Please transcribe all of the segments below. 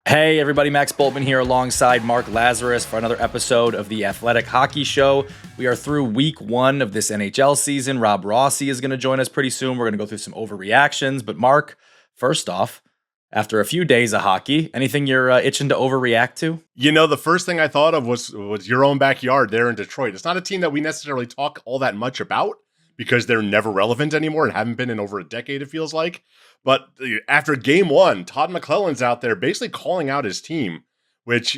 Hey everybody, Max Boltman here alongside Mark Lazarus for another episode of the Athletic Hockey Show. We are through week one of this NHL season. Rob Rossi is going to join us pretty soon. We're going to go through some overreactions. But Mark, first off, after a few days of hockey, anything you're itching to overreact to? You know, the first thing I thought of was your own backyard there in Detroit. It's not a team that we necessarily talk all that much about because they're never relevant anymore and haven't been in over a decade, it feels like. But after game one, Todd McLellan's out there basically calling out his team, which,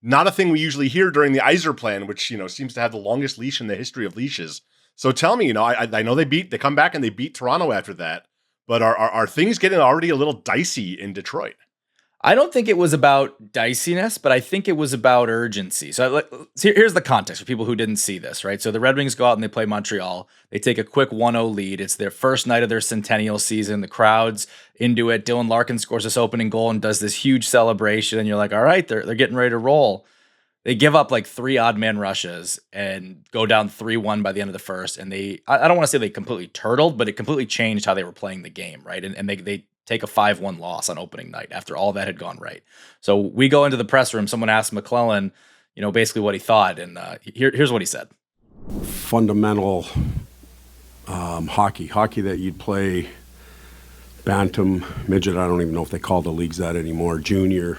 not a thing we usually hear during the Iser plan, which, seems to have the longest leash in the history of leashes. So tell me, I know they come back and they beat Toronto after that, but are things getting already a little dicey in Detroit? I don't think it was about diciness, but I think it was about urgency. So here's the context for people who didn't see this, right? So the Red Wings go out and they play Montreal. They take a quick 1-0 lead. It's their first night of their centennial season. The crowd's into it. Dylan Larkin scores this opening goal and does this huge celebration. And you're like, all right, they're getting ready to roll. They give up like 3 odd man rushes and go down 3-1 by the end of the first. And I don't want to say they completely turtled, but it completely changed how they were playing the game, right? And they take a 5-1 loss on opening night after all that had gone right. So we go into the press room. Someone asked McLellan, basically what he thought. And here's what he said. Fundamental hockey that you'd play bantam, midget, I don't even know if they call the leagues that anymore, junior,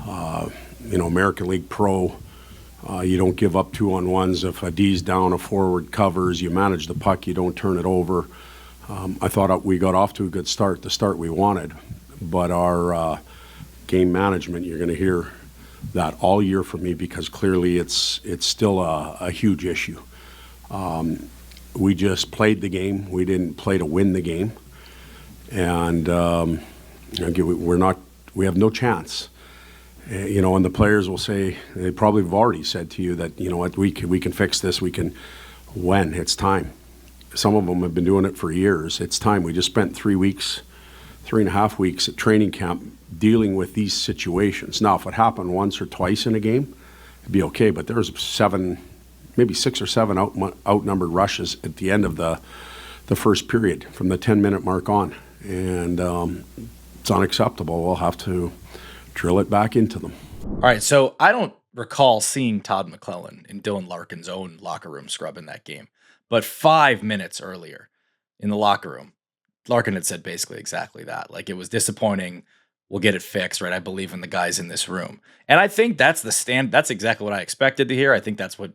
American League Pro. You don't give up 2-on-1s. If a D's down, a forward covers, you manage the puck, you don't turn it over. I thought we got off to a good start, the start we wanted. But our game management, you're going to hear that all year from me because clearly it's still a huge issue. We just played the game. We didn't play to win the game. And we have no chance. And the players will say, they probably have already said to you that, we can fix this, when it's time. Some of them have been doing it for years. It's time. We just spent 3.5 weeks at training camp dealing with these situations. Now, if it happened once or twice in a game, it'd be okay, but there was 6 or 7 outnumbered rushes at the end of the first period from the 10-minute mark on. And it's unacceptable. We'll have to drill it back into them. All right, so I don't recall seeing Todd McLellan in Dylan Larkin's own locker room scrub in that game. But 5 minutes earlier in the locker room, Larkin had said basically exactly that. Like, it was disappointing. We'll get it fixed, right? I believe in the guys in this room. And I think that's that's exactly what I expected to hear. I think that's what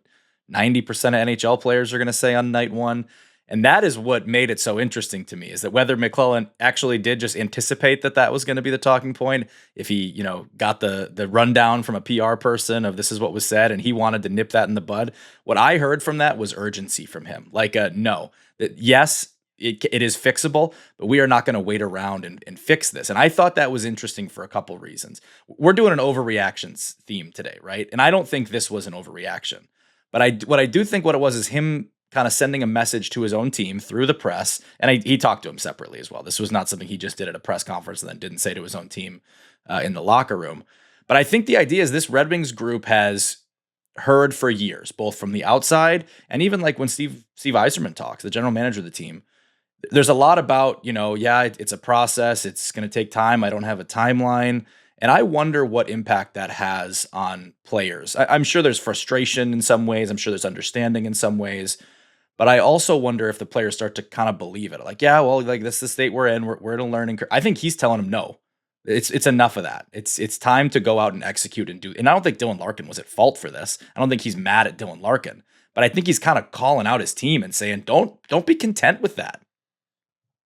90% of NHL players are going to say on night one. And that is what made it so interesting to me, is that whether McLellan actually did just anticipate that was going to be the talking point, if he, got the rundown from a PR person of this is what was said and he wanted to nip that in the bud. What I heard from that was urgency from him. Like, no, that yes, it is fixable, but we are not going to wait around and fix this. And I thought that was interesting for a couple reasons. We're doing an overreactions theme today, right? And I don't think this was an overreaction. But what I do think what it was is him kind of sending a message to his own team through the press. And he talked to him separately as well. This was not something he just did at a press conference and then didn't say to his own team in the locker room. But I think the idea is this Red Wings group has heard for years, both from the outside and even like when Steve Yzerman talks, the general manager of the team, there's a lot about, it's a process. It's going to take time. I don't have a timeline. And I wonder what impact that has on players. I'm sure there's frustration in some ways. I'm sure there's understanding in some ways. But I also wonder if the players start to kind of believe it. Like, yeah, well, like this is the state we're in. We're in a learning curve. I think he's telling them no. It's enough of that. It's time to go out and execute and do. And I don't think Dylan Larkin was at fault for this. I don't think he's mad at Dylan Larkin. But I think he's kind of calling out his team and saying, don't be content with that.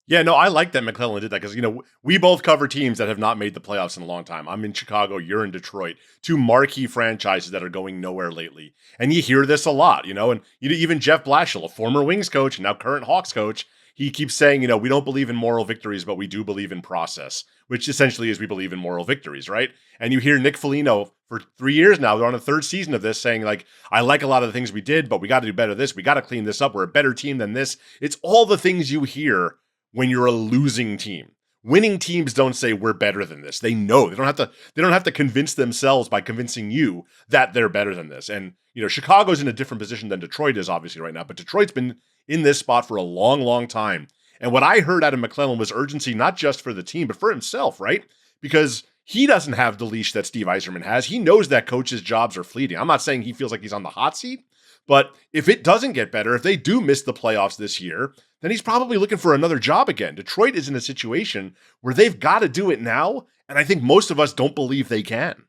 Yeah, no, I like that McLellan did that because, we both cover teams that have not made the playoffs in a long time. I'm in Chicago, you're in Detroit, 2 marquee franchises that are going nowhere lately. And you hear this a lot, and even Jeff Blashill, a former Wings coach and now current Hawks coach, he keeps saying, we don't believe in moral victories, but we do believe in process, which essentially is we believe in moral victories, right? And you hear Nick Foligno for 3 years now, they're on a 3rd season of this, saying like, I like a lot of the things we did, but we got to do better this. We got to clean this up. We're a better team than this. It's all the things you hear when you're a losing team. Winning teams don't say we're better than this. They know they don't have to convince themselves by convincing you that they're better than this. And Chicago's in a different position than Detroit is obviously right now, but Detroit's been in this spot for a long, long time. And what I heard out of McLellan was urgency, not just for the team, but for himself, right? Because he doesn't have the leash that Steve Yzerman has. He knows that coaches' jobs are fleeting. I'm not saying he feels like he's on the hot seat, but if it doesn't get better, if they do miss the playoffs this year, then he's probably looking for another job again. Detroit is in a situation where they've got to do it now, and I think most of us don't believe they can.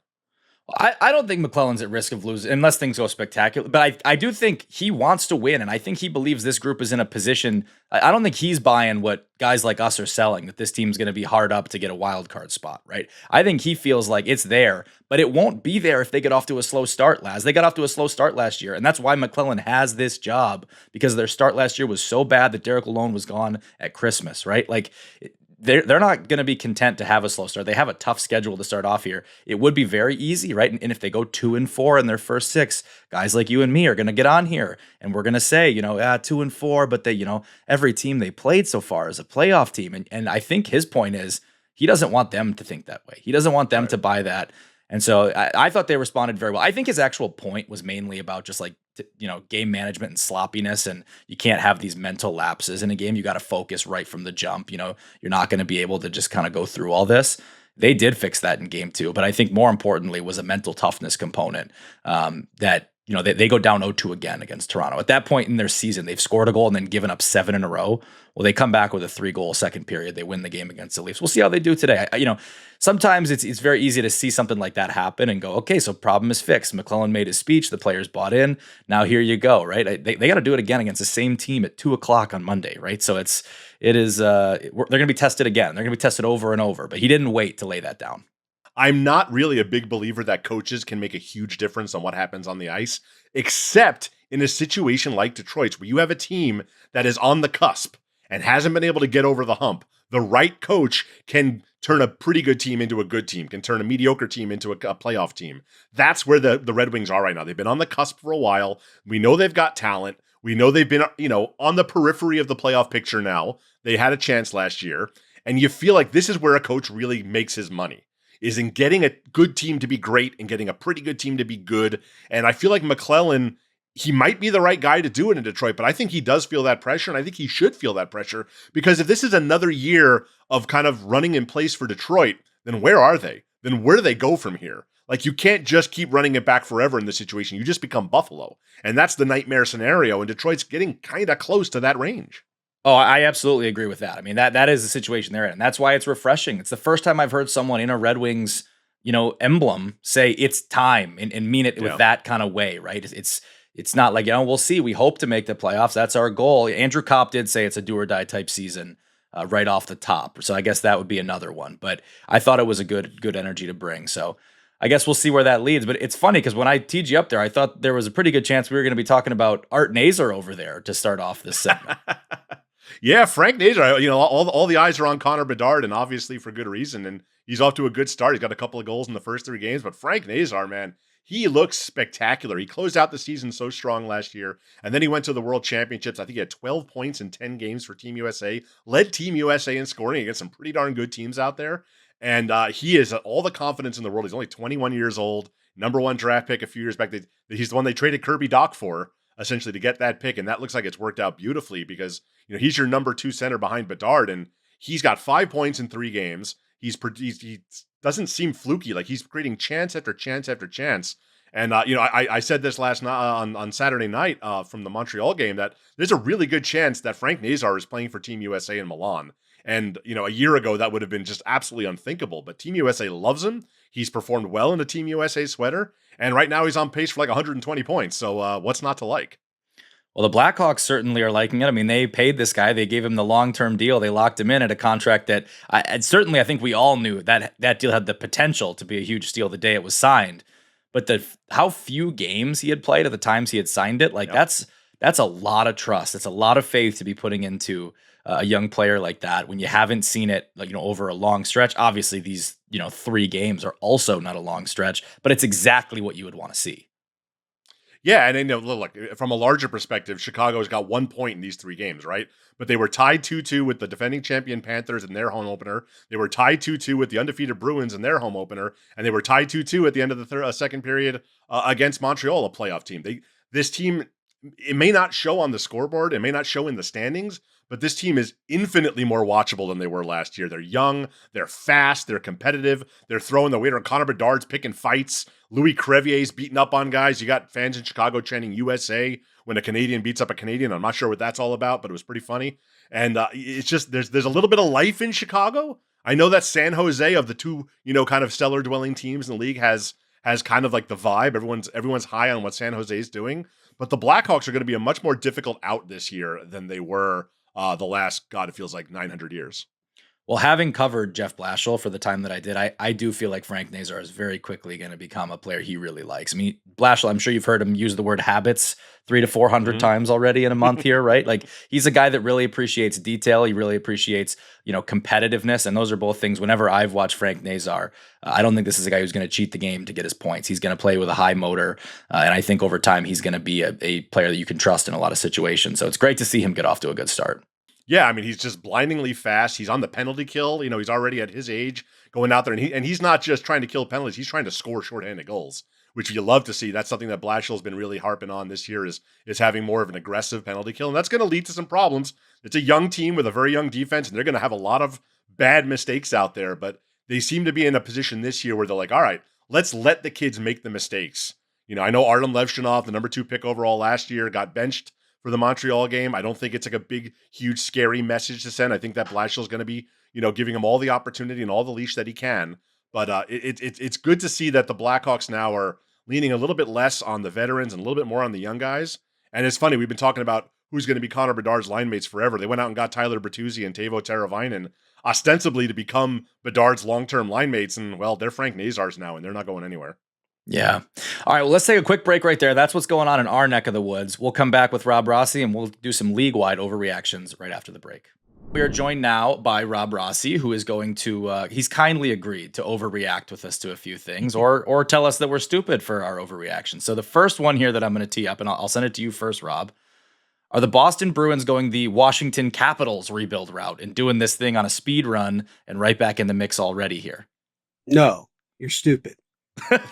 I don't think McLellan's at risk of losing unless things go spectacular, but I do think he wants to win, and I think he believes this group is in a position. I don't think he's buying what guys like us are selling, that this team's going to be hard up to get a wild card spot, right? I think he feels like it's there, but it won't be there if they get off to a slow start, Laz. They got off to a slow start last year, and that's why McLellan has this job, because their start last year was so bad that Derek Lalonde was gone at Christmas, right? Like, they're not going to be content to have a slow start. They have a tough schedule to start off here. It would be very easy, right? And if they go 2-4 in their first 6, guys like you and me are going to get on here and we're going to say, 2-4, but they, every team they played so far is a playoff team. And I think his point is he doesn't want them to think that way. He doesn't want them to buy that. And so I thought they responded very well. I think his actual point was mainly about just like, game management and sloppiness, and you can't have these mental lapses in a game. You got to focus right from the jump. You're not going to be able to just kind of go through all this. They did fix that in game 2, but I think more importantly was a mental toughness component that, they go down 0-2 again against Toronto. At that point in their season, they've scored a goal and then given up 7 in a row. Well, they come back with a 3-goal second period. They win the game against the Leafs. We'll see how they do today. Sometimes it's very easy to see something like that happen and go, okay, so problem is fixed. McLellan made his speech. The players bought in. Now here you go, right? They got to do it again against the same team at 2:00 on Monday, right? So they're going to be tested again. They're going to be tested over and over. But he didn't wait to lay that down. I'm not really a big believer that coaches can make a huge difference on what happens on the ice, except in a situation like Detroit's, where you have a team that is on the cusp and hasn't been able to get over the hump. The right coach can turn a pretty good team into a good team, can turn a mediocre team into a playoff team. That's where the Red Wings are right now. They've been on the cusp for a while. We know they've got talent. We know they've been, on the periphery of the playoff picture now. They had a chance last year. And you feel like this is where a coach really makes his money, is in getting a good team to be great and getting a pretty good team to be good. And I feel like McLellan, he might be the right guy to do it in Detroit, but I think he does feel that pressure, and I think he should feel that pressure, because if this is another year of kind of running in place for Detroit, then where are they? Then where do they go from here? Like, you can't just keep running it back forever in this situation. You just become Buffalo, and that's the nightmare scenario, and Detroit's getting kind of close to that range. Oh, I absolutely agree with that. I mean, that is the situation they're in. And that's why it's refreshing. It's the first time I've heard someone in a Red Wings, emblem say it's time and mean it with that kind of way, right? It's not like, we'll see. We hope to make the playoffs. That's our goal. Andrew Kopp did say it's a do or die type season right off the top. So I guess that would be another one. But I thought it was a good energy to bring. So I guess we'll see where that leads. But it's funny because when I teed you up there, I thought there was a pretty good chance we were going to be talking about Art Nazar over there to start off this segment. Yeah, Frank Nazar, all the eyes are on Connor Bedard, and obviously for good reason. And he's off to a good start. He's got a couple of goals in the first 3 games. But Frank Nazar, man, he looks spectacular. He closed out the season so strong last year. And then he went to the World Championships. I think he had 12 points in 10 games for Team USA. Led Team USA in scoring against some pretty darn good teams out there. And he has all the confidence in the world. He's only 21 years old. Number 1 draft pick a few years back. He's the one they traded Kirby Dach for, essentially, to get that pick. And that looks like it's worked out beautifully because, he's your number 2 center behind Bedard. And he's got 5 points in 3 games. He doesn't seem fluky. Like, he's creating chance after chance after chance. And, I said this last night on Saturday night from the Montreal game, that there's a really good chance that Frank Nazar is playing for Team USA in Milan. And, a year ago, that would have been just absolutely unthinkable. But Team USA loves him. He's performed well in a Team USA sweater. And right now he's on pace for like 120 points. So what's not to like? Well, the Blackhawks certainly are liking it. I mean, they paid this guy. They gave him the long-term deal. They locked him in at a contract that I think we all knew that deal had the potential to be a huge steal the day it was signed. But how few games he had played at the times he had signed it, that's a lot of trust. It's a lot of faith to be putting into a young player like that when you haven't seen it, over a long stretch. Obviously, these 3 games are also not a long stretch, but it's exactly what you would want to see. Yeah, and look, from a larger perspective, Chicago's got 1 point in these 3 games, right? But they were tied 2-2 with the defending champion Panthers in their home opener. They were tied 2-2 with the undefeated Bruins in their home opener, and they were tied 2-2 at the end of the second period against Montreal, a playoff team. This team, it may not show on the scoreboard, it may not show in the standings, but this team is infinitely more watchable than they were last year. They're young, they're fast, they're competitive, they're throwing the weight on Connor Bedard's picking fights. Louis Crevier's beating up on guys. You got fans in Chicago chanting USA when a Canadian beats up a Canadian. I'm not sure what that's all about, but it was pretty funny. And it's just there's a little bit of life in Chicago. I know that San Jose, of the two, kind of stellar dwelling teams in the league, has kind of like the vibe. Everyone's high on what San Jose is doing. But the Blackhawks are going to be a much more difficult out this year than they were the last, God, it feels like 900 years. Well, having covered Jeff Blashill for the time that I did, I do feel like Frank Nazar is very quickly going to become a player he really likes. I mean, Blashill, I'm sure you've heard him use the word habits 300 to 400 times already in a month here, right? Like, he's a guy that really appreciates detail. He really appreciates, competitiveness. And those are both things, whenever I've watched Frank Nazar, I don't think this is a guy who's going to cheat the game to get his points. He's going to play with a high motor. And I think over time, he's going to be a player that you can trust in a lot of situations. So it's great to see him get off to a good start. Yeah, I mean, he's just blindingly fast. He's on the penalty kill. He's already at his age going out there, and he's not just trying to kill penalties. He's trying to score shorthanded goals, which you love to see. That's something that Blashill's been really harping on this year is having more of an aggressive penalty kill, and that's going to lead to some problems. It's a young team with a very young defense, and they're going to have a lot of bad mistakes out there, but they seem to be in a position this year where they're like, all right, let's let the kids make the mistakes. I know Artem Levshunov, the number 2 pick overall last year, got benched for the Montreal game. I don't think it's like a big, huge, scary message to send. I think that Blashill's going to be, giving him all the opportunity and all the leash that he can. But it's good to see that the Blackhawks now are leaning a little bit less on the veterans and a little bit more on the young guys. And it's funny, we've been talking about who's going to be Connor Bedard's line mates forever. They went out and got Tyler Bertuzzi and Teuvo Teravainen ostensibly to become Bedard's long-term line mates. And, well, they're Frank Nazar's now, and they're not going anywhere. Yeah. All right. Well, let's take a quick break right there. That's what's going on in our neck of the woods. We'll come back with Rob Rossi and we'll do some league-wide overreactions right after the break. We are joined now by Rob Rossi, who is going to, he's kindly agreed to overreact with us to a few things or tell us that we're stupid for our overreaction. So the first one here that I'm going to tee up, and I'll send it to you first, Rob. Are the Boston Bruins going the Washington Capitals rebuild route and doing this thing on a speed run and right back in the mix already here? No, you're stupid. Look,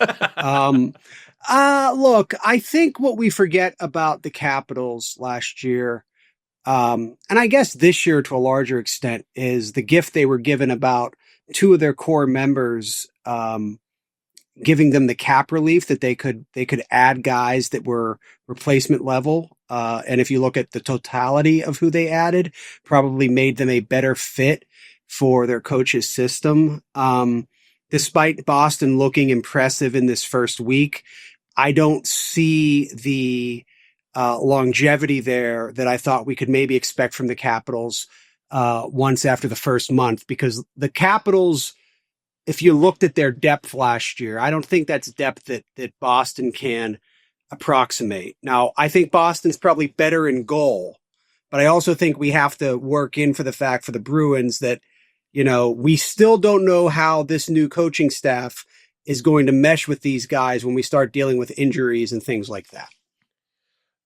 I think what we forget about the Capitals last year, and I guess this year to a larger extent, is the gift they were given about 2 of their core members, giving them the cap relief that they could add guys that were replacement level. And if you look at the totality of who they added, probably made them a better fit for their coach's system. Despite Boston looking impressive in this first week, I don't see the longevity there that I thought we could maybe expect from the Capitals once after the first month, because the Capitals, if you looked at their depth last year, I don't think that's depth that Boston can approximate. Now, I think Boston's probably better in goal, but I also think we have to work in for the fact for the Bruins that we still don't know how this new coaching staff is going to mesh with these guys when we start dealing with injuries and things like that.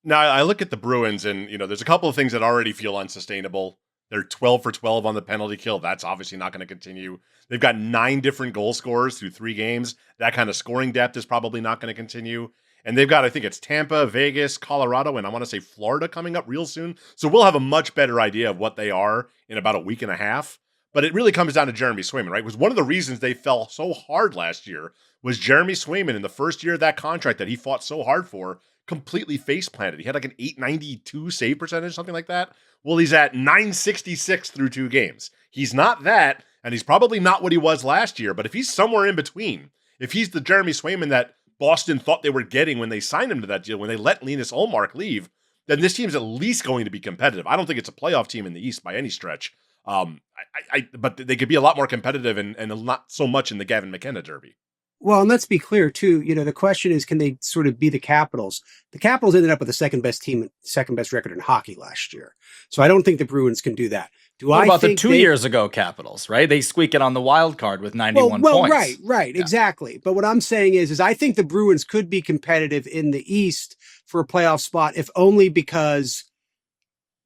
Now, I look at the Bruins and, there's a couple of things that already feel unsustainable. They're 12 for 12 on the penalty kill. That's obviously not going to continue. They've got 9 different goal scorers through 3 games. That kind of scoring depth is probably not going to continue. And they've got, I think it's Tampa, Vegas, Colorado, and I want to say Florida coming up real soon. So we'll have a much better idea of what they are in about a week and a half. But it really comes down to Jeremy Swayman, right? Because one of the reasons they fell so hard last year was Jeremy Swayman in the first year of that contract that he fought so hard for completely face planted. He had like an 892 save percentage, something like that. Well, he's at 966 through 2 games. He's not that, and he's probably not what he was last year. But if he's somewhere in between, if he's the Jeremy Swayman that Boston thought they were getting when they signed him to that deal, when they let Linus Ullmark leave, then this team's at least going to be competitive. I don't think it's a playoff team in the East by any stretch. But they could be a lot more competitive and not so much in the Gavin McKenna derby. Well, and let's be clear too, the question is, can they sort of be the Capitals? The Capitals ended up with the second best record in hockey last year. So I don't think the Bruins can do that. What about the 2 years ago Capitals, right? They squeak it on the wild card with 91 points. Right, yeah. Exactly. But what I'm saying is I think the Bruins could be competitive in the East for a playoff spot, if only because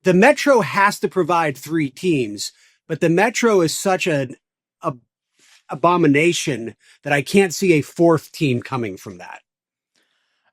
the Metro has to provide 3 teams, but the Metro is such an abomination that I can't see a 4th team coming from that.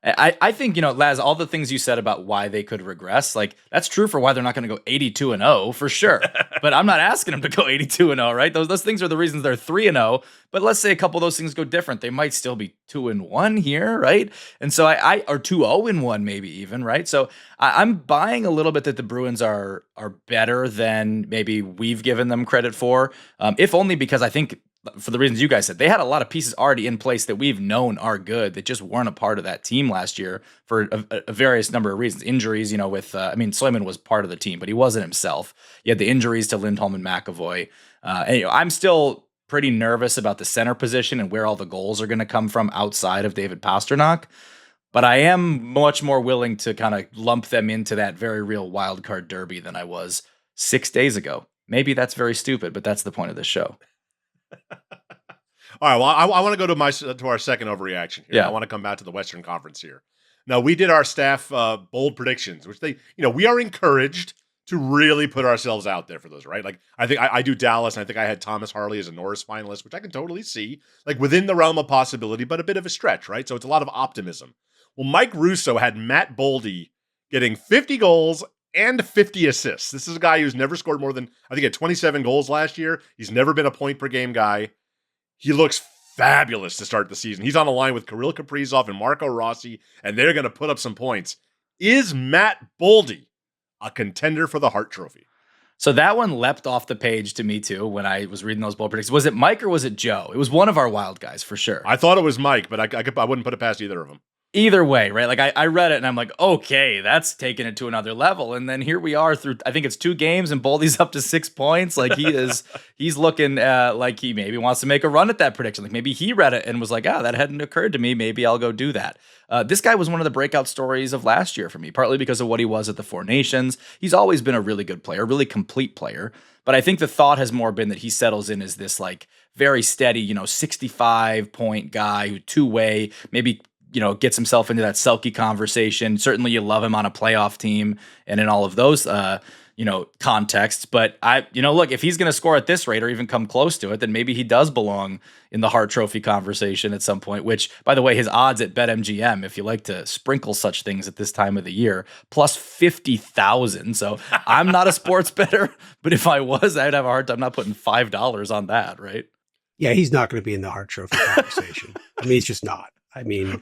I think, Laz, all the things you said about why they could regress, like that's true for why they're not going to go 82-0 for sure. But I'm not asking them to go 82-0, right? Those things are the reasons they're 3-0. But let's say a couple of those things go different. They might still be 2-1 here, right? And so or 2-0-1 maybe even, right? So I'm buying a little bit that the Bruins are better than maybe we've given them credit for, if only because I think, for the reasons you guys said, they had a lot of pieces already in place that we've known are good that just weren't a part of that team last year for a various number of reasons. Injuries, with, Swayman was part of the team, but he wasn't himself. You had the injuries to Lindholm and McAvoy. I'm still pretty nervous about the center position and where all the goals are going to come from outside of David Pastrnak. But I am much more willing to kind of lump them into that very real wild card derby than I was 6 days ago. Maybe that's very stupid, but that's the point of this show. All right. Well, I want to go to our second overreaction here. Yeah. I want to come back to the Western Conference here. Now, we did our staff bold predictions, which we are encouraged to really put ourselves out there for those, right? Like, I think I do Dallas, and I think I had Thomas Harley as a Norris finalist, which I can totally see, like within the realm of possibility, but a bit of a stretch, right? So it's a lot of optimism. Well, Mike Russo had Matt Boldy getting 50 goals and 50 assists. This is a guy who's never scored more than, I think, he had 27 goals last year. He's never been a point per game guy. He looks fabulous to start the season. He's on a line with Kirill Kaprizov and Marco Rossi, and they're going to put up some points. Is Matt Boldy a contender for the Hart Trophy? So that one leapt off the page to me too when I was reading those bold predictions. Was it Mike or was it Joe? It was one of our wild guys for sure. I thought it was Mike, but I wouldn't put it past either of them. Either way, right? Like I read it and I'm like, okay, that's taking it to another level. And then here we are through, I think it's 2 games and Boldy's up to 6 points. Like he's looking like he maybe wants to make a run at that prediction. Like maybe he read it and was like, that hadn't occurred to me. Maybe I'll go do that. This guy was one of the breakout stories of last year for me, partly because of what he was at the Four Nations. He's always been a really good player, really complete player. But I think the thought has more been that he settles in as this like very steady, 65 point guy who two-way, maybe gets himself into that Selke conversation. Certainly you love him on a playoff team and in all of those, contexts. But look, if he's going to score at this rate or even come close to it, then maybe he does belong in the Hart Trophy conversation at some point, which, by the way, his odds at BetMGM, if you like to sprinkle such things at this time of the year, plus 50,000. So I'm not a sports bettor, but if I was, I'd have a hard time not putting $5 on that, right? Yeah, he's not going to be in the Hart Trophy conversation. He's just not.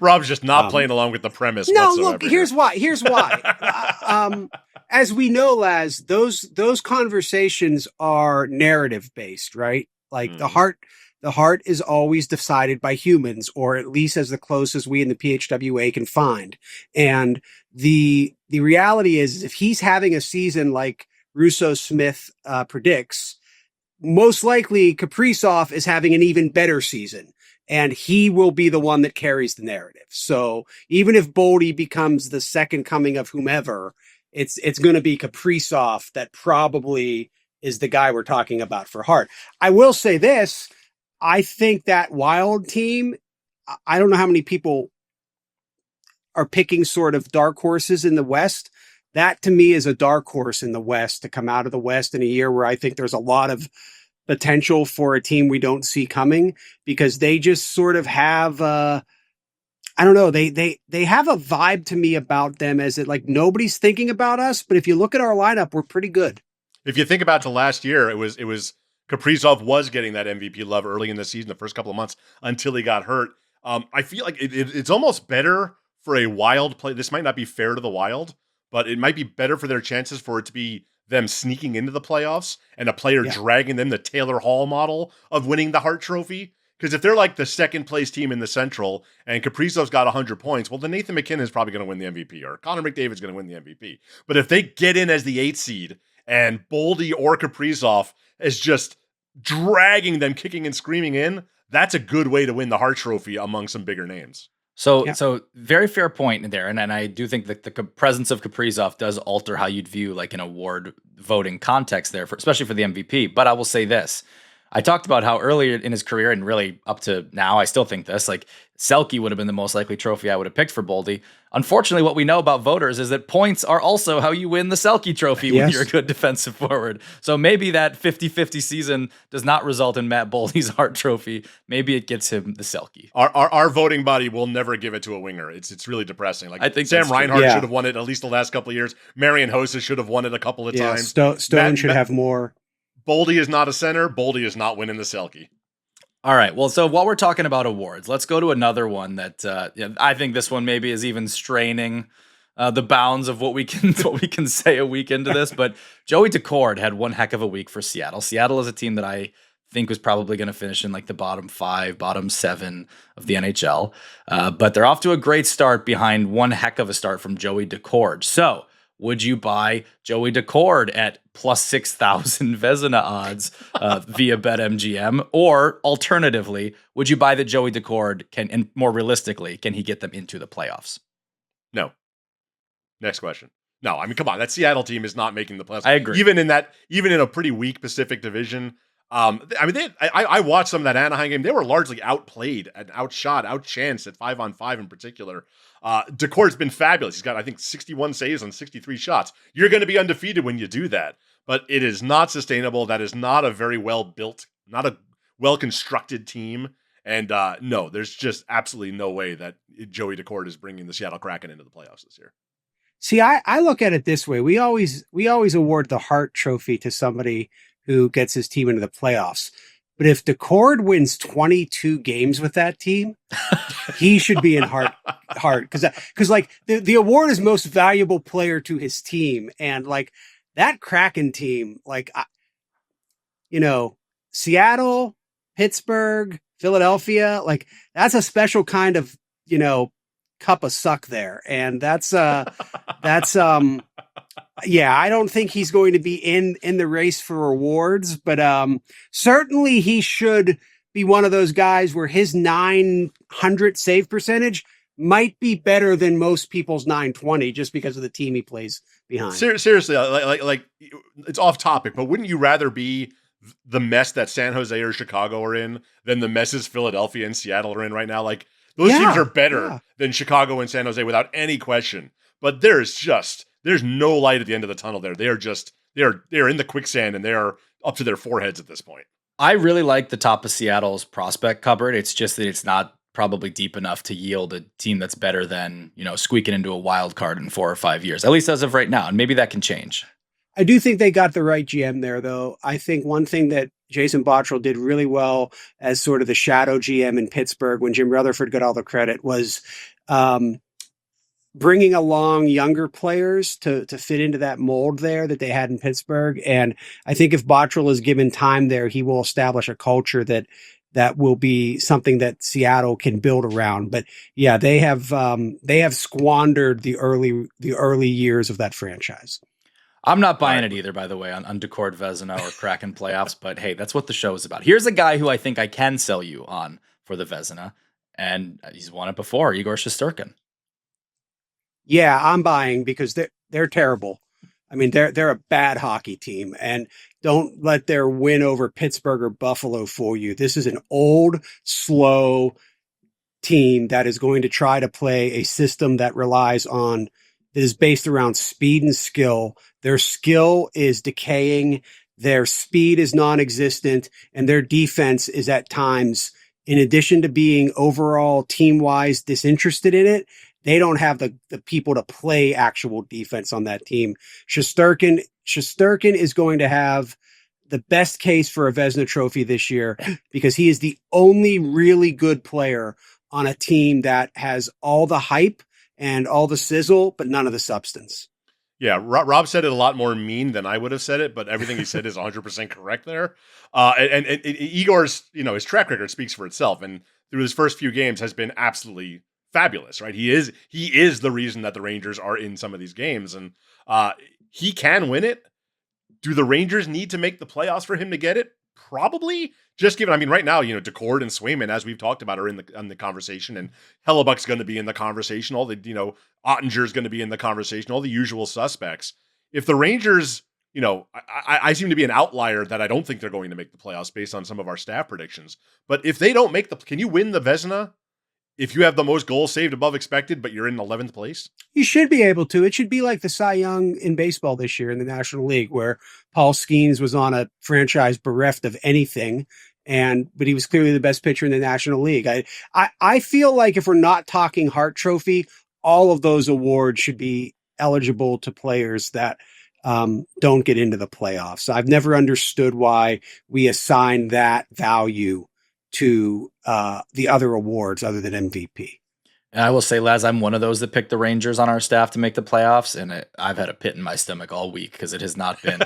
Rob's just not playing along with the premise. No, whatsoever. Look, here's why. As we know, Laz, those conversations are narrative based, right? Like the Hart is always decided by humans, or at least as the close as we in the PHWA can find. And the reality is, if he's having a season like Russo Smith predicts, most likely Kaprizov is having an even better season. And he will be the one that carries the narrative. So even if Boldy becomes the second coming of whomever, it's going to be Kaprizov that probably is the guy we're talking about for Hart. I will say this. I think that Wild team, I don't know how many people are picking sort of dark horses in the West. That to me is a dark horse in the West to come out of the West in a year where I think there's a lot of potential for a team we don't see coming, because they just sort of have I don't know, they have a vibe to me about them as it like nobody's thinking about us, but if you look at our lineup, we're pretty good. If you think about the last year, it was Kaprizov was getting that MVP love early in the season, the first couple of months until he got hurt. I feel like it's almost better for a Wild play. This might not be fair to the Wild, but it might be better for their chances for it to be them sneaking into the playoffs and a player dragging them, the Taylor Hall model of winning the Hart Trophy. Because if they're like the second place team in the Central and Kaprizov's got 100 points, well, then Nathan McKinnon is probably going to win the MVP, or Connor McDavid's going to win the MVP. But if they get in as the 8th seed and Boldy or Kaprizov is just dragging them, kicking and screaming in, that's a good way to win the Hart Trophy among some bigger names. So very fair point in there. And I do think that the presence of Kaprizov does alter how you'd view like an award voting context there, especially for the MVP. But I will say this, I talked about how earlier in his career and really up to now, I still think this, like Selke would have been the most likely trophy I would have picked for Boldy. Unfortunately, what we know about voters is that points are also how you win the Selke trophy when you're a good defensive forward. So maybe that 50-50 season does not result in Matt Boldy's Hart trophy. Maybe it gets him the Selke. Our voting body will never give it to a winger. It's really depressing. Like, I think Sam Reinhart should have won it at least the last couple of years. Marian Hossa should have won it a couple of times. Stone should have more. Boldy is not a center. Boldy is not winning the Selke. All right. Well, so while we're talking about awards, let's go to another one that I think this one maybe is even straining the bounds of what we can say a week into this. But Joey Daccord had one heck of a week for Seattle. Seattle is a team that I think was probably going to finish in like the bottom 5, bottom 7 of the NHL. But they're off to a great start behind one heck of a start from Joey Daccord. So would you buy Joey Daccord at plus 6,000 Vezina odds via BetMGM? Or alternatively, would you buy that Joey Daccord can, and more realistically, can he get them into the playoffs? No. Next question. No, I mean, come on. That Seattle team is not making the playoffs. I agree. Even in a pretty weak Pacific Division. I watched some of that Anaheim game. They were largely outplayed and outshot, outchanced at 5-on-5 in particular. Daccord's been fabulous. He's got, I think, 61 saves on 63 shots. You're going to be undefeated when you do that, but it is not sustainable. That is not a very well built, not a well constructed team. And no, there's just absolutely no way that Joey Daccord is bringing the Seattle Kraken into the playoffs this year. See, I look at it this way. We always award the Hart Trophy to somebody who gets his team into the playoffs. But if Daccord wins 22 games with that team, he should be in Hart because like the award is most valuable player to his team. And like that Kraken team, like, Seattle, Pittsburgh, Philadelphia, like that's a special kind of, cup of suck there. And that's yeah, I don't think he's going to be in the race for awards, but certainly he should be one of those guys where his 900 save percentage might be better than most people's 920 just because of the team he plays behind. Seriously, like it's off topic, but wouldn't you rather be the mess that San Jose or Chicago are in than the messes Philadelphia and Seattle are in right now? Like those teams are better than Chicago and San Jose without any question. But there's no light at the end of the tunnel there. They are in the quicksand and they are up to their foreheads at this point. I really like the top of Seattle's prospect cupboard. It's just that it's not probably deep enough to yield a team that's better than, squeaking into a wild card in 4 or 5 years, at least as of right now. And maybe that can change. I do think they got the right GM there, though. I think one thing that Jason Botterill did really well as sort of the shadow GM in Pittsburgh when Jim Rutherford got all the credit was bringing along younger players to fit into that mold there that they had in Pittsburgh. And I think if Botterill is given time there, he will establish a culture that will be something that Seattle can build around. But yeah, they have squandered the early years of that franchise. I'm not buying it either, by the way, on Daccord, Vezina, or Kraken playoffs. But hey, that's what the show is about. Here's a guy who I think I can sell you on for the Vezina, and he's won it before, Igor Shesterkin. Yeah, I'm buying because they're terrible. I mean, they're a bad hockey team, and don't let their win over Pittsburgh or Buffalo fool you. This is an old, slow team that is going to try to play a system that is based around speed and skill. Their skill is decaying. Their speed is non-existent, and their defense is at times, in addition to being overall team-wise disinterested in it, they don't have the people to play actual defense on that team. Shesterkin is going to have the best case for a Vezina trophy this year because he is the only really good player on a team that has all the hype and all the sizzle, but none of the substance. Yeah, Rob said it a lot more mean than I would have said it, but everything he said is 100% correct there. And Igor's, his track record speaks for itself, and through his first few games has been absolutely fabulous, right? He is the reason that the Rangers are in some of these games, and he can win it. Do the Rangers need to make the playoffs for him to get it? Probably. Just given, right now, Daccord and Swayman, as we've talked about, are in the conversation, and Hellebuck's going to be in the conversation. All the, Ottinger's going to be in the conversation. All the usual suspects. If the Rangers, I seem to be an outlier that I don't think they're going to make the playoffs based on some of our staff predictions. But if they don't can you win the Vezina if you have the most goals saved above expected, but you're in 11th place? You should be able to. It should be like the Cy Young in baseball this year in the National League, where Paul Skeens was on a franchise bereft of anything, but he was clearly the best pitcher in the National League. I feel like if we're not talking Hart Trophy, all of those awards should be eligible to players that don't get into the playoffs. I've never understood why we assign that value to the other awards other than MVP. And I will say, Laz, I'm one of those that picked the Rangers on our staff to make the playoffs, and I've had a pit in my stomach all week because it has not been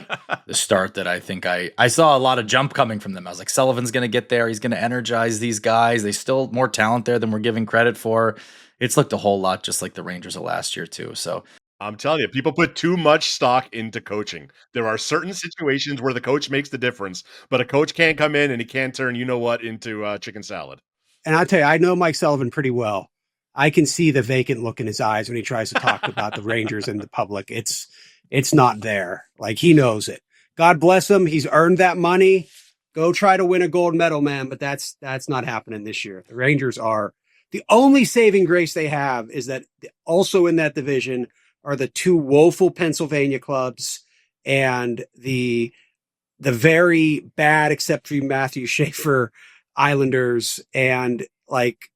the start that I think I saw a lot of jump coming from them. I was like, Sullivan's going to get there. He's going to energize these guys. They still more talent there than we're giving credit for. It's looked a whole lot just like the Rangers of last year too. So I'm telling you, people put too much stock into coaching. There are certain situations where the coach makes the difference, but a coach can't come in and he can't turn into chicken salad. And I'll tell you, I know Mike Sullivan pretty well. I can see the vacant look in his eyes when he tries to talk about the Rangers in the public. It's not there. Like, he knows it. God bless him. He's earned that money. Go try to win a gold medal, man. But that's not happening this year. The Rangers are the only saving grace they have is that also in that division are the two woeful Pennsylvania clubs and the very bad, except for Matthew Schaefer, Islanders. And like,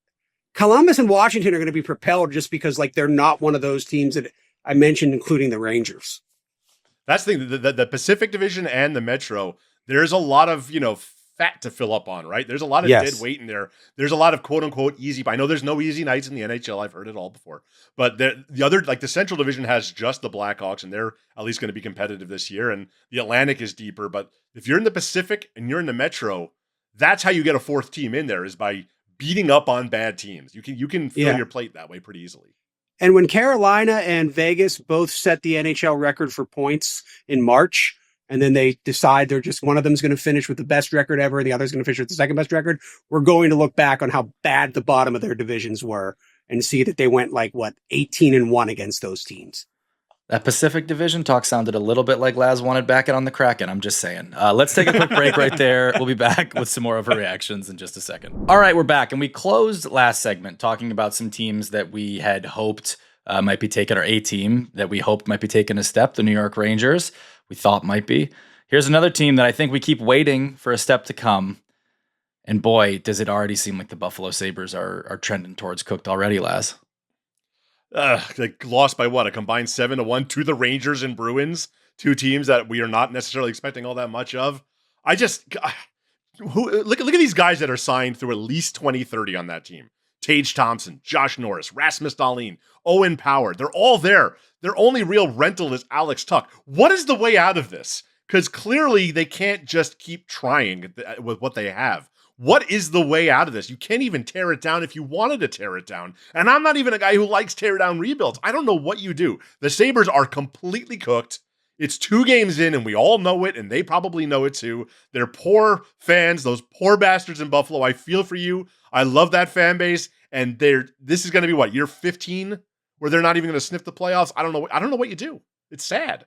Columbus and Washington are going to be propelled just because like they're not one of those teams that I mentioned, including the Rangers. That's the thing. The Pacific Division and the Metro, there's a lot of, fat to fill up on, right? There's a lot of dead weight in there. There's a lot of quote unquote easy. I know there's no easy nights in the NHL. I've heard it all before. But the other, like the Central Division has just the Blackhawks, and they're at least going to be competitive this year. And the Atlantic is deeper. But if you're in the Pacific and you're in the Metro, that's how you get a fourth team in there, is by beating up on bad teams. You can fill your plate that way pretty easily. And when Carolina and Vegas both set the NHL record for points in March, and then they decide they're just one of them is going to finish with the best record ever, and the other is going to finish with the second best record, we're going to look back on how bad the bottom of their divisions were and see that they went 18-1 against those teams. That Pacific Division talk sounded a little bit like Laz wanted back it on the Kraken. I'm just saying. Let's take a quick break right there. We'll be back with some more overreactions in just a second. All right, we're back. And we closed last segment talking about some teams that we had hoped might be taking, or a team that we hoped might be taking a step, the New York Rangers. We thought might be. Here's another team that I think we keep waiting for a step to come. And boy, does it already seem like the Buffalo Sabres are trending towards cooked already, Laz. They lost by what? A combined 7-1 to the Rangers and Bruins, two teams that we are not necessarily expecting all that much of. Look at these guys that are signed through at least 2030 on that team. Tage Thompson, Josh Norris, Rasmus Dahlin, Owen Power. They're all there. Their only real rental is Alex Tuch. What is the way out of this? Because clearly they can't just keep trying with what they have. What is the way out of this? You can't even tear it down if you wanted to tear it down. And I'm not even a guy who likes tear down rebuilds. I don't know what you do. The Sabres are completely cooked. It's 2 games in, and we all know it, and they probably know it too. They're poor fans, those poor bastards in Buffalo. I feel for you. I love that fan base. And this is going to be what, year 15, where they're not even going to sniff the playoffs. I don't know what you do. It's sad.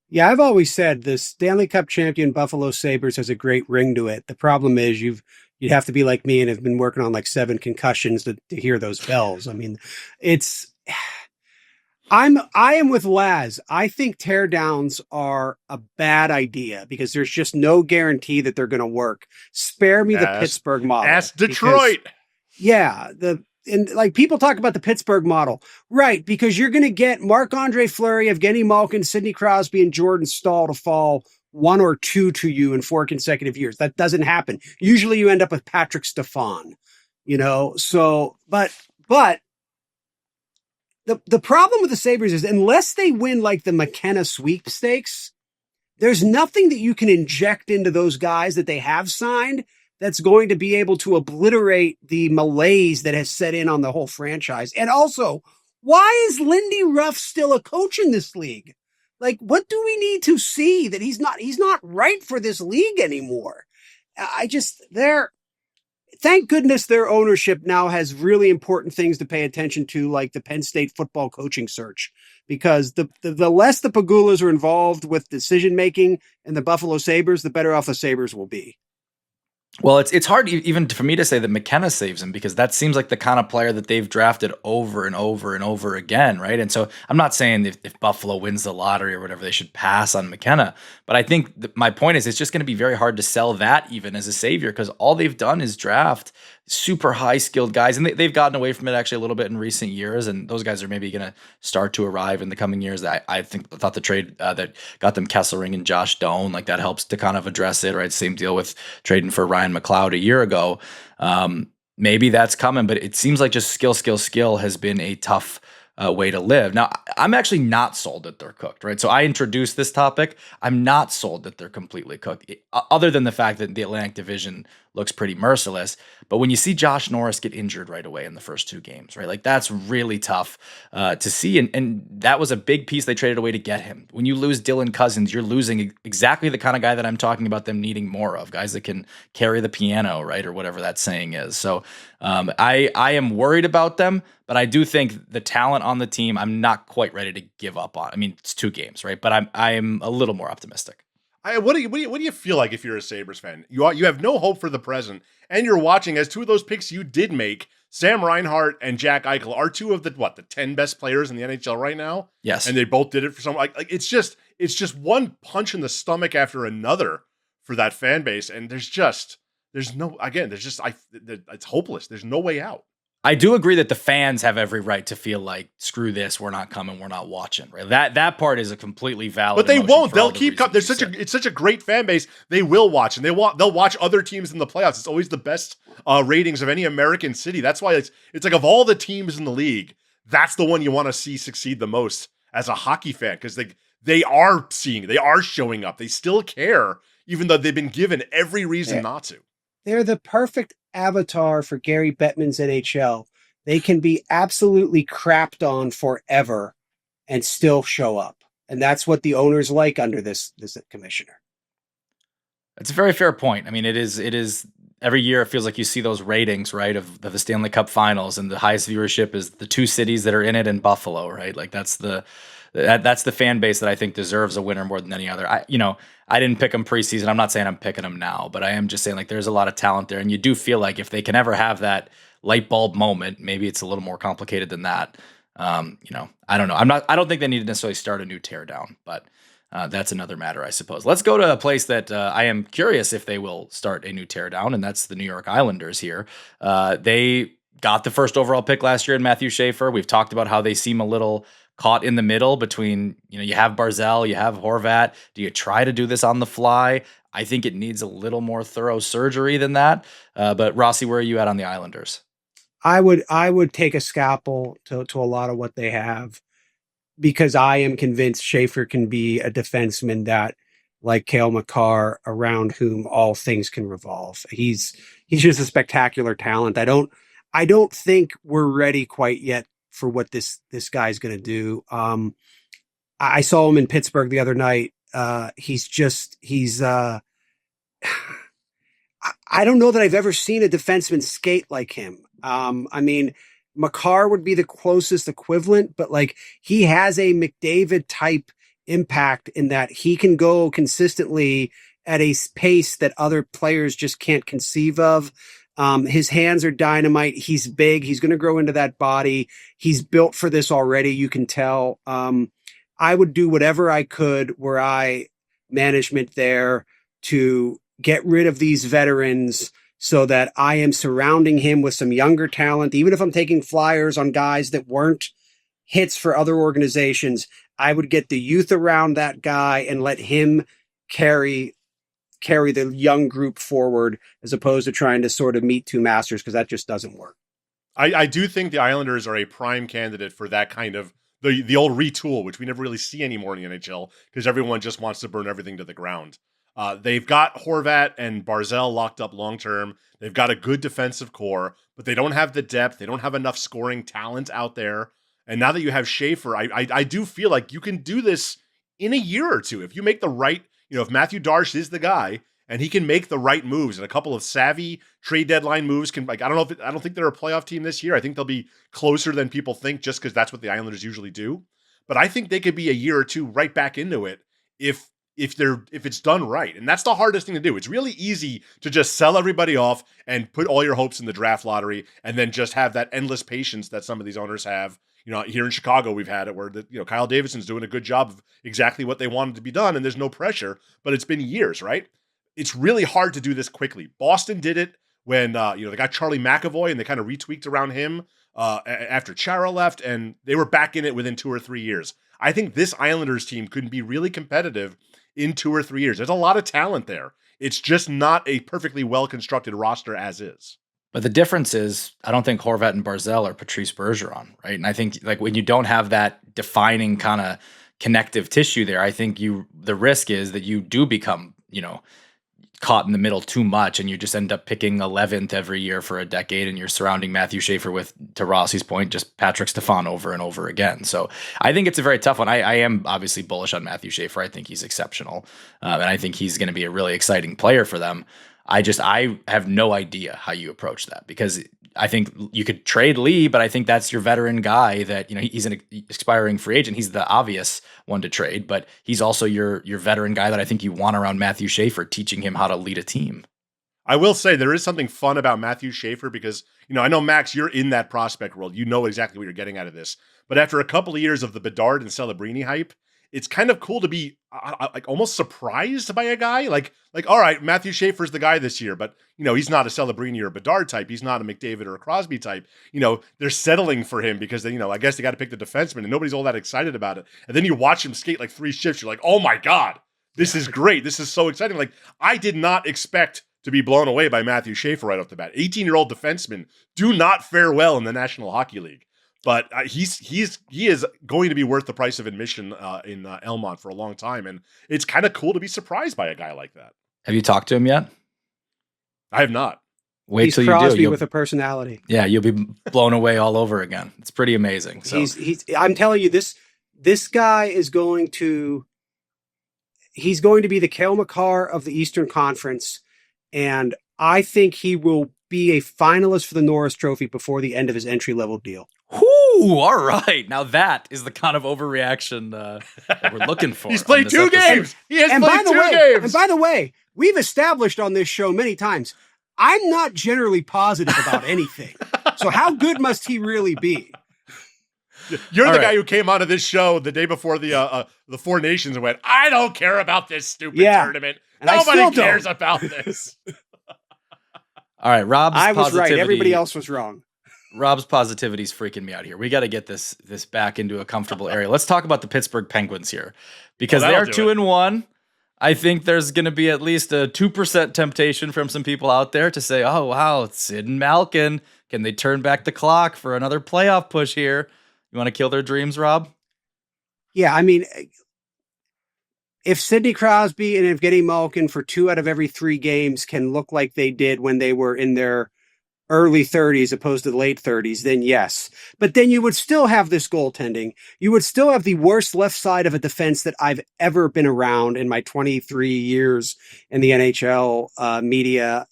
Yeah, I've always said the Stanley Cup champion Buffalo Sabres has a great ring to it. The problem is you'd have to be like me and have been working on 7 concussions to hear those bells. I mean, I am with Laz. I think teardowns are a bad idea because there's just no guarantee that they're going to work. Spare me the Pittsburgh model. Ask Detroit. People talk about the Pittsburgh model, right? Because you're going to get Marc-Andre Fleury, Evgeny Malkin, Sidney Crosby, and Jordan Staal to fall 1 or 2 to you in 4 consecutive years. That doesn't happen. Usually you end up with Patrick Stefan, but the problem with the Sabres is unless they win the McKenna sweepstakes, there's nothing that you can inject into those guys that they have signed that's going to be able to obliterate the malaise that has set in on the whole franchise. And also, why is Lindy Ruff still a coach in this league? What do we need to see that he's not right for this league anymore? thank goodness their ownership now has really important things to pay attention to, like the Penn State football coaching search, because the less the Pagulas are involved with decision making and the Buffalo Sabres, the better off the Sabres will be. Well, it's hard even for me to say that McKenna saves him, because that seems like the kind of player that they've drafted over and over and over again, right? And so I'm not saying if Buffalo wins the lottery or whatever, they should pass on McKenna. But I think my point is it's just going to be very hard to sell that even as a savior, because all they've done is draft super high skilled guys, and they've gotten away from it actually a little bit in recent years, and those guys are maybe going to start to arrive in the coming years. I thought the trade that got them Kesselring and Josh Doan, like that helps to kind of address it, right? Same deal with trading for Ryan McLeod a year ago. Maybe that's coming, but it seems like just skill has been a tough way to live. Now, I'm actually not sold that they're cooked, right? So I introduced this topic. I'm not sold that they're completely cooked, other than the fact that the Atlantic Division looks pretty merciless. But when you see Josh Norris get injured right away in the first 2 games, right? Like that's really tough to see. And that was a big piece they traded away to get him. When you lose Dylan Cousins, you're losing exactly the kind of guy that I'm talking about them needing more of, guys that can carry the piano, right? Or whatever that saying is. So I am worried about them, but I do think the talent on the team, I'm not quite ready to give up on. I mean, it's 2 games, right? But I'm a little more optimistic. What do you feel like if you're a Sabres fan? You have no hope for the present, and you're watching as 2 of those picks you did make, Sam Reinhart and Jack Eichel, are 2 of the 10 best players in the NHL right now. Yes, and they both did it for some like it's just one punch in the stomach after another for that fan base, and it's hopeless. There's no way out. I do agree that the fans have every right to feel like, screw this, we're not coming, we're not watching. Right? That part is a completely valid. But they won't. They'll keep coming. It's such a great fan base. They will watch, and they'll watch other teams in the playoffs. It's always the best ratings of any American city. That's why it's like of all the teams in the league, that's the one you want to see succeed the most as a hockey fan, because they are showing up. They still care, even though they've been given every reason not to. They're the perfect avatar for Gary Bettman's NHL. They can be absolutely crapped on forever and still show up. And that's what the owners like under this commissioner. That's a very fair point. I mean, it is every year it feels like you see those ratings, right, of the Stanley Cup Finals, and the highest viewership is the 2 cities that are in it in Buffalo, right? Like that's the fan base that I think deserves a winner more than any other. I didn't pick them preseason. I'm not saying I'm picking them now, but I am just saying, like, there's a lot of talent there, and you do feel like if they can ever have that light bulb moment, maybe it's a little more complicated than that. I don't know. I don't think they need to necessarily start a new teardown, but that's another matter, I suppose. Let's go to a place that I am curious if they will start a new teardown, and that's the New York Islanders here. They got the first overall pick last year in Matthew Schaefer. We've talked about how they seem a little caught in the middle between, you have Barzal, you have Horvat. Do you try to do this on the fly? I think it needs a little more thorough surgery than that. But Rossi, where are you at on the Islanders? I would take a scalpel to a lot of what they have, because I am convinced Schaefer can be a defenseman that, like Cale Makar, around whom all things can revolve. He's just a spectacular talent. I don't think we're ready quite yet for what this guy's going to do. I saw him in Pittsburgh the other night. I don't know that I've ever seen a defenseman skate like him. I mean, Makar would be the closest equivalent, but like he has a McDavid type impact in that he can go consistently at a pace that other players just can't conceive of. His hands are dynamite. He's big. He's going to grow into that body. He's built for this already. You can tell. I would do whatever I could were I management there to get rid of these veterans so that I am surrounding him with some younger talent. Even if I'm taking flyers on guys that weren't hits for other organizations, I would get the youth around that guy and let him carry the young group forward, as opposed to trying to sort of meet 2 masters, because that just doesn't work. I do think the Islanders are a prime candidate for that kind of the old retool, which we never really see anymore in the NHL, because everyone just wants to burn everything to the ground. They've got Horvat and Barzal locked up long-term. They've got a good defensive core, but they don't have the depth. They don't have enough scoring talent out there. And now that you have Schaefer, I do feel like you can do this in a year or 2. If you make the right, if Matthew Darche is the guy and he can make the right moves, and a couple of savvy trade deadline moves can, like, I don't think they're a playoff team this year. I think they'll be closer than people think just because that's what the Islanders usually do. But I think they could be a year or two right back into it if it's done right. And that's the hardest thing to do. It's really easy to just sell everybody off and put all your hopes in the draft lottery and then just have that endless patience that some of these owners have. Here in Chicago, we've had it where Kyle Davidson's doing a good job of exactly what they wanted to be done, and there's no pressure, but it's been years, right? It's really hard to do this quickly. Boston did it when they got Charlie McAvoy and they kind of retweaked around him after Chara left, and they were back in it within 2 or 3 years. I think this Islanders team could be really competitive in 2 or 3 years. There's a lot of talent there. It's just not a perfectly well-constructed roster as is. But the difference is, I don't think Horvat and Barzal are Patrice Bergeron, right? And I think like when you don't have that defining kind of connective tissue there, I think the risk is that you do become, caught in the middle too much, and you just end up picking 11th every year for a decade, and you're surrounding Matthew Schaefer with, to Rossi's point, just Patrick Stephon over and over again. So I think it's a very tough one. I am obviously bullish on Matthew Schaefer. I think he's exceptional, and I think he's going to be a really exciting player for them. I have no idea how you approach that, because I think you could trade Lee, but I think that's your veteran guy that, he's an expiring free agent. He's the obvious one to trade, but he's also your veteran guy that I think you want around Matthew Schaefer, teaching him how to lead a team. I will say there is something fun about Matthew Schaefer because, I know, Max, you're in that prospect world. You know exactly what you're getting out of this. But after a couple of years of the Bedard and Celebrini hype, it's kind of cool to be like almost surprised by a guy like, all right, Matthew Schaefer's the guy this year, but he's not a Celebrini or a Bedard type. He's not a McDavid or a Crosby type. They're settling for him because they, I guess they got to pick the defenseman and nobody's all that excited about it. And then you watch him skate like 3 shifts. You're like, oh my God, this is great. This is so exciting. Like, I did not expect to be blown away by Matthew Schaefer right off the bat. 18-year-old defensemen do not fare well in the National Hockey League. But he is going to be worth the price of admission in Elmont for a long time, and it's kind of cool to be surprised by a guy like that. Have you talked to him yet? I have not. Wait he's till Crosby you do. With a personality. Yeah, you'll be blown away all over again. It's pretty amazing. So I'm telling you, this guy is going to be the Cale Makar of the Eastern Conference, and I think he will be a finalist for the Norris Trophy before the end of his entry-level deal. Whoo, all right. Now that is the kind of overreaction that we're looking for. He's played 2 games. He has played 2 games. And by the way, we've established on this show many times, I'm not generally positive about anything. So how good must he really be? You're the guy who came onto this show the day before the Four Nations and went, I don't care about this stupid tournament. And nobody cares about this. All right, I was right. Everybody else was wrong. Rob's positivity is freaking me out here. We got to get this back into a comfortable area. Let's talk about the Pittsburgh Penguins here, because they are 2-1. I think there's going to be at least a 2% temptation from some people out there to say, oh, wow, Sid and Malkin, can they turn back the clock for another playoff push here? You want to kill their dreams, Rob? Yeah, I mean, if Sidney Crosby and Evgeny Malkin for 2 out of every 3 games can look like they did when they were in their early 30s opposed to the late 30s, then yes. But then you would still have this goaltending. You would still have the worst left side of a defense that I've ever been around in my 23 years in the NHL media.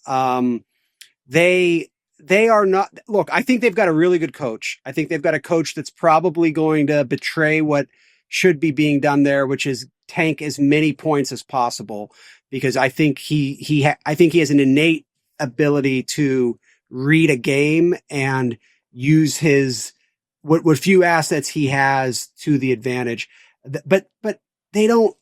They are not, look, I think they've got a really good coach. I think they've got a coach that's probably going to betray what should be being done there, which is tank as many points as possible, because I think I think he has an innate ability to read a game and use his what few assets he has to the advantage. But they don't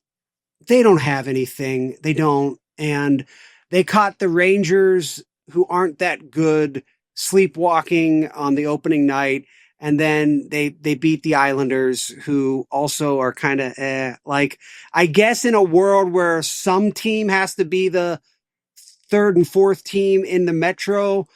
have anything. They don't, and they caught the Rangers, who aren't that good, sleepwalking on the opening night. And then they beat the Islanders, who also are kind of like, I guess in a world where some team has to be the 3rd and 4th team in the Metro,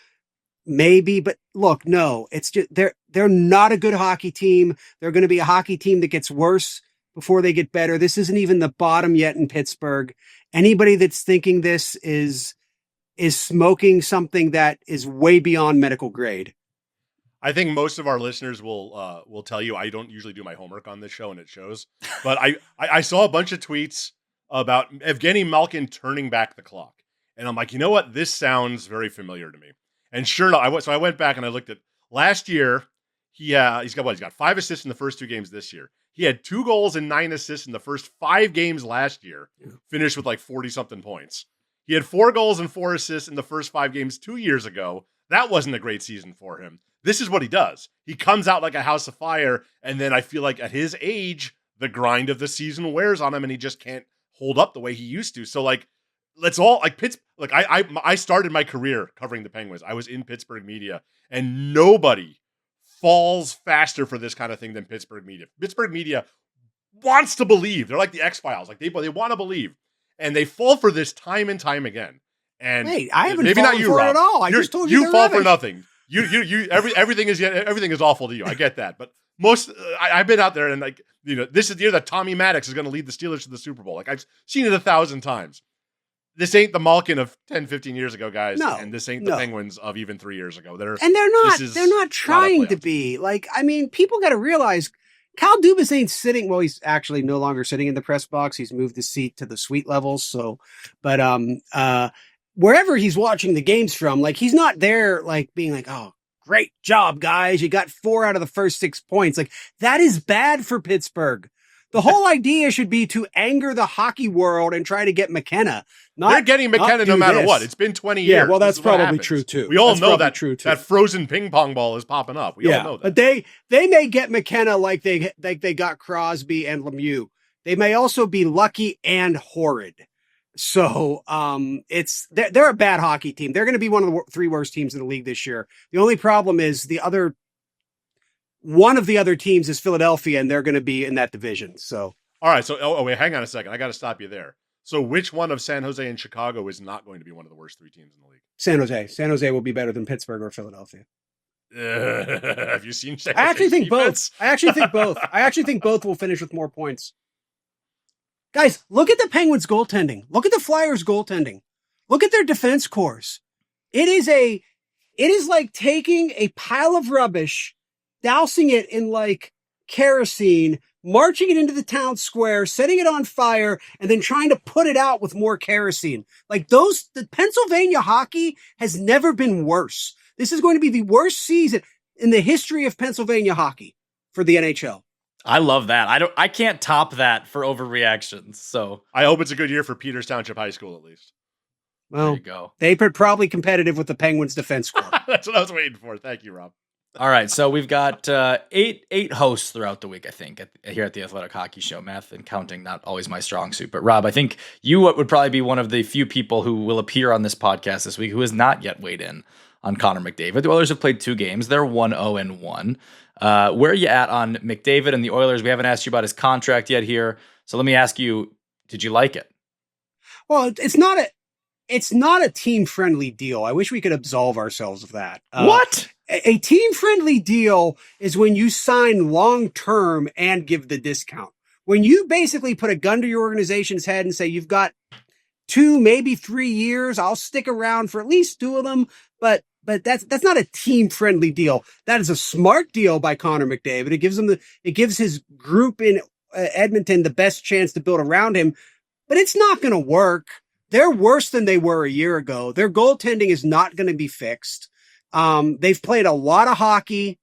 maybe. But look, no, it's just they're not a good hockey team. They're going to be a hockey team that gets worse before they get better. This isn't even the bottom yet in Pittsburgh. Anybody that's thinking this is smoking something that is way beyond medical grade. I think most of our listeners will tell you I don't usually do my homework on this show, and it shows. But I saw a bunch of tweets about Evgeny Malkin turning back the clock. And I'm like, you know what? This sounds very familiar to me. And sure enough, so I went back and I looked at last year. He's got 5 assists in the first 2 games this year. He had 2 goals and 9 assists in the first 5 games last year, finished with like 40-something points. He had 4 goals and 4 assists in the first 5 games 2 years ago. That wasn't a great season for him. This is what he does. He comes out like a house of fire, and then I feel like at his age, the grind of the season wears on him, and he just can't hold up the way he used to. So, like, let's all like I started my career covering the Penguins. I was in Pittsburgh media, and nobody falls faster for this kind of thing than Pittsburgh media. Pittsburgh media wants to believe. They're like the X-Files. Like they want to believe. And they fall for this time and time again. And wait, I haven't maybe fallen not you, for Rob. it at all. I just told you fall rubbish. for nothing. Everything is awful to you. I get that. But I've been out there and like, this is the year that Tommy Maddox is going to lead the Steelers to the Super Bowl. Like I've seen it 1,000 times. This ain't the Malkin of 10, 15 years ago, guys. No, and this ain't the Penguins of even 3 years ago. They're not trying to be. Like, I mean, people got to realize Kyle Dubas ain't sitting. Well, he's actually no longer sitting in the press box. He's moved his seat to the suite levels. So, but wherever he's watching the games from, like he's not there, like being like, "Oh, great job, guys! You got 4 out of the first 6 points." Like that is bad for Pittsburgh. The whole idea should be to anger the hockey world and try to get McKenna. They're getting McKenna no matter what. It's been 20 years. Yeah, well, that's probably true too. We all know that that frozen ping pong ball is popping up. We all know that. But they may get McKenna like they got Crosby and Lemieux. They may also be lucky and horrid. So they're a bad hockey team. They're going to be one of the 3 worst teams in the league this year. The only problem is one of the other teams is Philadelphia, and they're going to be in that division. So, all right. So, wait, hang on a second. I got to stop you there. So, which one of San Jose and Chicago is not going to be one of the worst 3 teams in the league? San Jose. San Jose will be better than Pittsburgh or Philadelphia. Have you seen? I actually think both. I actually think both will finish with more points. Guys, look at the Penguins' goaltending. Look at the Flyers' goaltending. Look at their defense cores. It is like taking a pile of rubbish, dousing it in like kerosene, marching it into the town square, setting it on fire, and then trying to put it out with more kerosene. Like the Pennsylvania hockey has never been worse. This is going to be the worst season in the history of Pennsylvania hockey for the NHL. I love that. I can't top that for overreactions. So I hope it's a good year for Peters Township High School, at least. Well, there you go. They were probably competitive with the Penguins defense corps. That's what I was waiting for. Thank you, Rob. All right, so we've got eight hosts throughout the week, I think, here at the Athletic Hockey Show. Math and counting, not always my strong suit. But Rob, I think you would probably be one of the few people who will appear on this podcast this week who has not yet weighed in on Connor McDavid. The Oilers have played 2 games. They're 1-0-1. Where are you at on McDavid and the Oilers? We haven't asked you about his contract yet here. So let me ask you, did you like it? Well, it's not a team-friendly deal. I wish we could absolve ourselves of that. What? A team-friendly deal is when you sign long-term and give the discount. When you basically put a gun to your organization's head and say, you've got 2, maybe 3 years, I'll stick around for at least 2 of them, but that's not a team-friendly deal. That is a smart deal by Connor McDavid. It gives his group in Edmonton the best chance to build around him, but it's not going to work. They're worse than they were a year ago. Their goaltending is not going to be fixed. They've played a lot of hockey.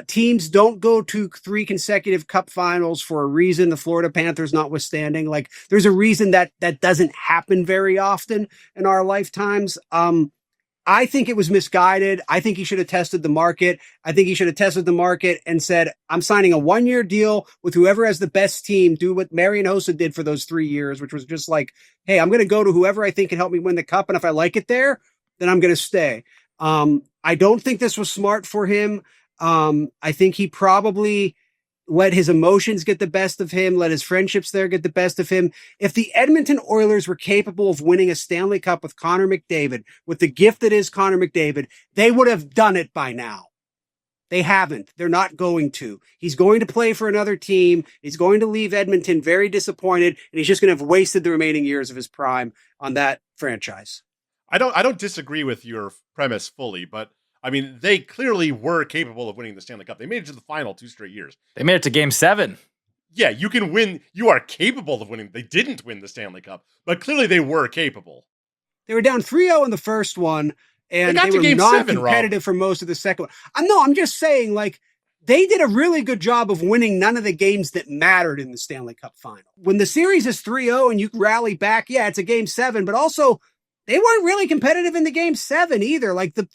Teams don't go to 3 consecutive cup finals for a reason, the Florida Panthers notwithstanding. Like, there's a reason that doesn't happen very often in our lifetimes. I think it was misguided. I think he should have tested the market. I think he should have tested the market and said, I'm signing a 1-year deal with whoever has the best team. Do what Marian Hossa did for those 3 years, which was just like, hey, I'm going to go to whoever I think can help me win the cup. And if I like it there, then I'm going to stay. I don't think this was smart for him. I think he probably let his emotions get the best of him, let his friendships there get the best of him. If the Edmonton Oilers were capable of winning a Stanley Cup with Connor McDavid, with the gift that is Connor McDavid, they would have done it by now. They haven't. They're not going to. He's going to play for another team. He's going to leave Edmonton very disappointed, and he's just going to have wasted the remaining years of his prime on that franchise. I don't disagree with your premise fully, but I mean, they clearly were capable of winning the Stanley Cup. They made it to the final 2 straight years. They made it to Game 7. Yeah, you can win. You are capable of winning. They didn't win the Stanley Cup, but clearly they were capable. They were down 3-0 in the first one, and they were Game 7, non-competitive for most of the second one. I'm just saying, like, they did a really good job of winning none of the games that mattered in the Stanley Cup final. When the series is 3-0 and you rally back, yeah, it's a game 7, but also they weren't really competitive in the game 7 either. Like even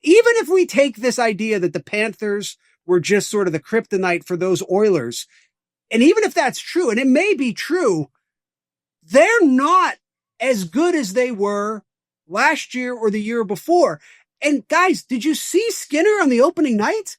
if we take this idea that the Panthers were just sort of the kryptonite for those Oilers, and even if that's true, and it may be true, they're not as good as they were last year or the year before. And guys, did you see Skinner on the opening night?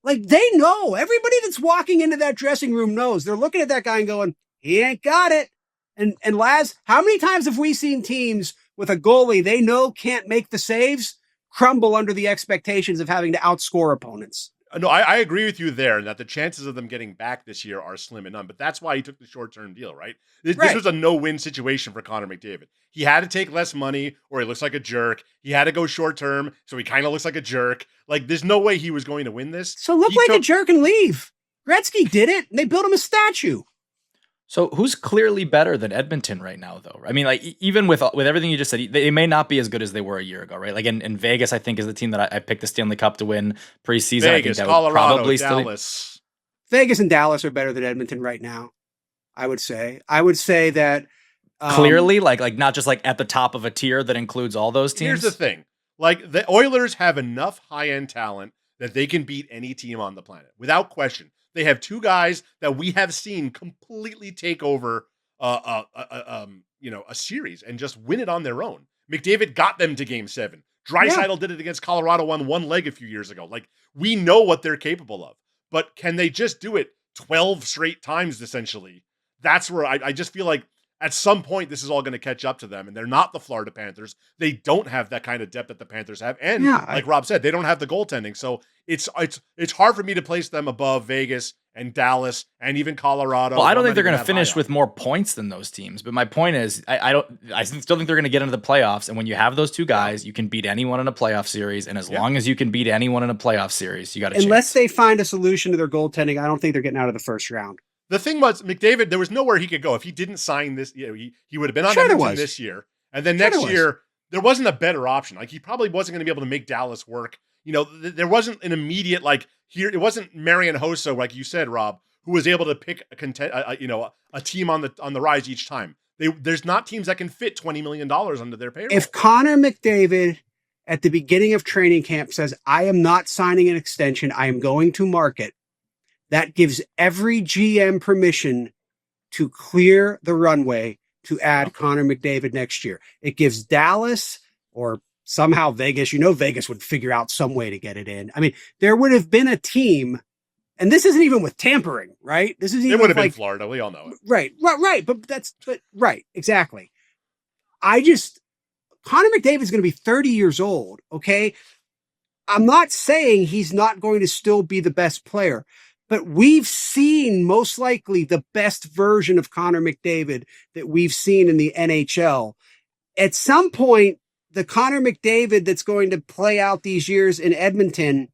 Like, they know. Everybody that's walking into that dressing room knows. They're looking at that guy and going, he ain't got it. And Laz, how many times have we seen teams with a goalie they know can't make the saves crumble under the expectations of having to outscore opponents? No, I agree with you there, and that the chances of them getting back this year are slim and none. But that's why he took the short-term deal, right? This was a no-win situation for Connor McDavid. He had to take less money, or he looks like a jerk. He had to go short-term, so he kind of looks like a jerk. Like, there's no way he was going to win this. So look like a jerk and leave. Gretzky did it, and they built him a statue. So who's clearly better than Edmonton right now, though? I mean, like, even with everything you just said, they may not be as good as they were a year ago, right? Like, in Vegas, I think, is the team that I picked the Stanley Cup to win preseason. Vegas, I think that Colorado, would probably Dallas. Vegas and Dallas are better than Edmonton right now, I would say. I would say that... clearly, like not just like at the top of a tier that includes all those teams? Here's the thing. Like, the Oilers have enough high-end talent that they can beat any team on the planet, without question. They have two guys that we have seen completely take over, a series and just win it on their own. McDavid got them to Game 7. Draisaitl did it against Colorado on one leg a few years ago. Like, we know what they're capable of, but can they just do it 12 straight times? Essentially, that's where I just feel like at some point this is all going to catch up to them, and they're not the Florida Panthers. They don't have that kind of depth that the Panthers have, and like Rob said, they don't have the goaltending. So it's hard for me to place them above Vegas and Dallas and even Colorado. Well, I don't think they're going to finish with more points than those teams. But my point is, I still think they're going to get into the playoffs. And when you have those two guys, you can beat anyone in a playoff series. And as long as you can beat anyone in a playoff series, you got a Unless they find a solution to their goaltending, I don't think they're getting out of the first round. The thing was, McDavid, there was nowhere he could go. If he didn't sign this, he would have been on Edmonton this year. And then next year, there wasn't a better option. Like, he probably wasn't going to be able to make Dallas work. You know, there wasn't an immediate, like, here, it wasn't Marian Hossa, like you said, Rob, who was able to pick a team on the rise each time. There's not teams that can fit $20 million under their payroll. If Connor McDavid at the beginning of training camp says, I am not signing an extension, I am going to market, that gives every GM permission to clear the runway to add Connor McDavid next year. It gives Dallas or somehow Vegas, Vegas would figure out some way to get it in. I mean, there would have been a team, and this isn't even with tampering, right? This is even it would have been Florida. We all know it. Right. But right, exactly. Connor McDavid is going to be 30 years old. Okay. I'm not saying he's not going to still be the best player, but we've seen most likely the best version of Connor McDavid that we've seen in the NHL. At some point, the Connor McDavid that's going to play out these years in Edmonton,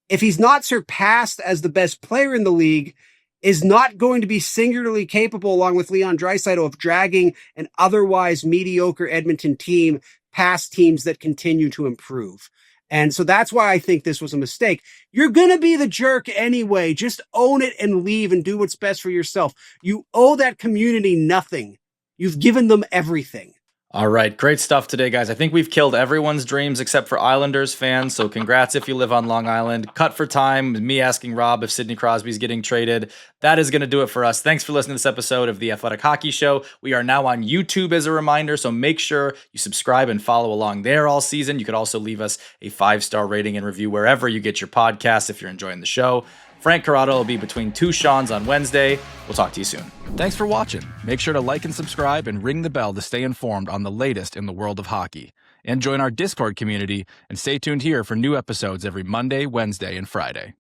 if he's not surpassed as the best player in the league, is not going to be singularly capable, along with Leon Draisaitl, of dragging an otherwise mediocre Edmonton team past teams that continue to improve. And so that's why I think this was a mistake. You're going to be the jerk anyway. Just own it and leave and do what's best for yourself. You owe that community nothing. You've given them everything. All right. Great stuff today, guys. I think we've killed everyone's dreams except for Islanders fans. So congrats if you live on Long Island. Cut for time. Me asking Rob if Sidney Crosby's getting traded. That is going to do it for us. Thanks for listening to this episode of The Athletic Hockey Show. We are now on YouTube as a reminder, so make sure you subscribe and follow along there all season. You could also leave us a 5-star rating and review wherever you get your podcasts if you're enjoying the show. Frank Corrado will be between two Seans on Wednesday. We'll talk to you soon. Thanks for watching. Make sure to like and subscribe and ring the bell to stay informed on the latest in the world of hockey. And join our Discord community and stay tuned here for new episodes every Monday, Wednesday, and Friday.